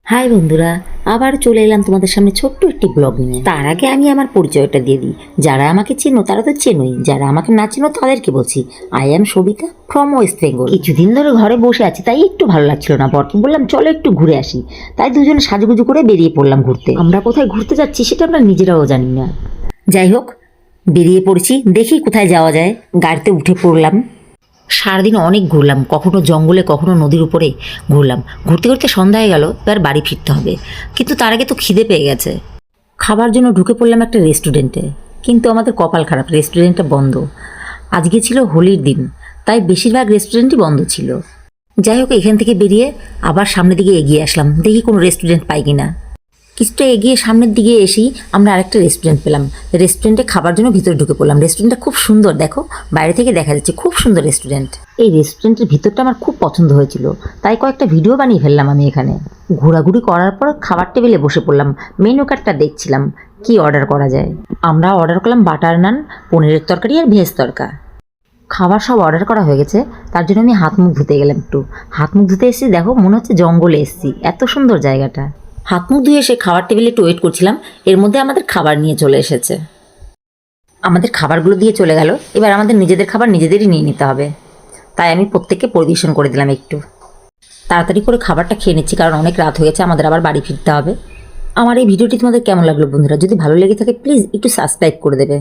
High বন্ধুরা, আবার চলে এলাম তোমাদের সামনে ছোট্ট একটি ব্লগ নিয়ে। তার আগে আমি আমার পরিচয়টা দিয়ে দিই। যারা আমাকে চেনো তারা তো চেনোই, যারা আমাকে না চেনো তাদেরকে বলছি, I am Sabita from West Bengal. কিছুদিন ধরে ঘরে বসে আছি, তাই একটু ভালো লাগছিল না। বরকে বললাম চলো একটু ঘুরে আসি, তাই দুজনে সাজুগুজু করে বেরিয়ে পড়লাম ঘুরতে। আমরা কোথায় ঘুরতে যাচ্ছি সেটা আমরা নিজেরাও জানি না। যাই হোক, বেরিয়ে পড়ছি, দেখি কোথায় যাওয়া যায়। গাড়িতে উঠে পড়লাম। সারাদিন অনেক ঘুরলাম, কখনো জঙ্গলে কখনো নদীর উপরে ঘুরলাম। ঘুরতে ঘুরতে সন্ধ্যা হয়ে গেল, এবার বাড়ি ফিরতে হবে। কিন্তু তার আগে তো খিদে পেয়ে গেছে। খাবার জন্য ঢুকে পড়লাম একটা রেস্টুরেন্টে, কিন্তু আমাদের কপাল খারাপ, রেস্টুরেন্টটা বন্ধ। আজকে ছিল হোলির দিন, তাই বেশিরভাগ রেস্টুরেন্টই বন্ধ ছিল। যাই হোক, এখান থেকে বেরিয়ে আবার সামনের দিকে এগিয়ে আসলাম, দেখি কোনো রেস্টুরেন্ট পাই কিনা। কিছুটা এগিয়ে সামনের দিকে এসেই আমরা আরেকটা রেস্টুরেন্ট পেলাম। রেস্টুরেন্টে খাবার জন্য ভিতরে ঢুকে পড়লাম। রেস্টুরেন্টটা খুব সুন্দর, দেখো বাইরে থেকে দেখা যাচ্ছে, খুব সুন্দর রেস্টুরেন্ট। এই রেস্টুরেন্টের ভিতরটা আমার খুব পছন্দ হয়েছিল, তাই কয়েকটা ভিডিও বানিয়ে ফেললাম আমি এখানে। ঘোরাঘুরি করার পর খাবার টেবিলে বসে পড়লাম, মেনু কার্ডটা দেখছিলাম কি অর্ডার করা যায়। আমরা অর্ডার করলাম বাটার নান, পনিরের তরকারি আর ভেজ তরকা। খাবার সব অর্ডার করা হয়ে গেছে, তার জন্য আমি হাত মুখ ধুতে গেলাম। একটু হাত মুখ ধুতে এসেছি, দেখো মনে হচ্ছে জঙ্গলে এসেছি, এত সুন্দর জায়গাটা। হাত মুখ ধুয়ে এসে খাবার টেবিলে একটু ওয়েট করছিলাম, এর মধ্যে আমাদের খাবার নিয়ে চলে এসেছে। আমাদের খাবারগুলো দিয়ে চলে গেল, এবার আমাদের নিজেদের খাবার নিজেদেরই নিয়ে নিতে হবে। তাই আমি প্রত্যেককে পরিবেশন করে দিলাম। একটু তাড়াতাড়ি করে খাবারটা খেয়ে নিচ্ছি, কারণ অনেক রাত হয়ে গেছে, আমাদের আবার বাড়ি ফিরতে হবে। আমার এই ভিডিওটি তোমাদের কেমন লাগলো বন্ধুরা? যদি ভালো লেগে থাকে প্লিজ একটু সাবস্ক্রাইব করে দেবে।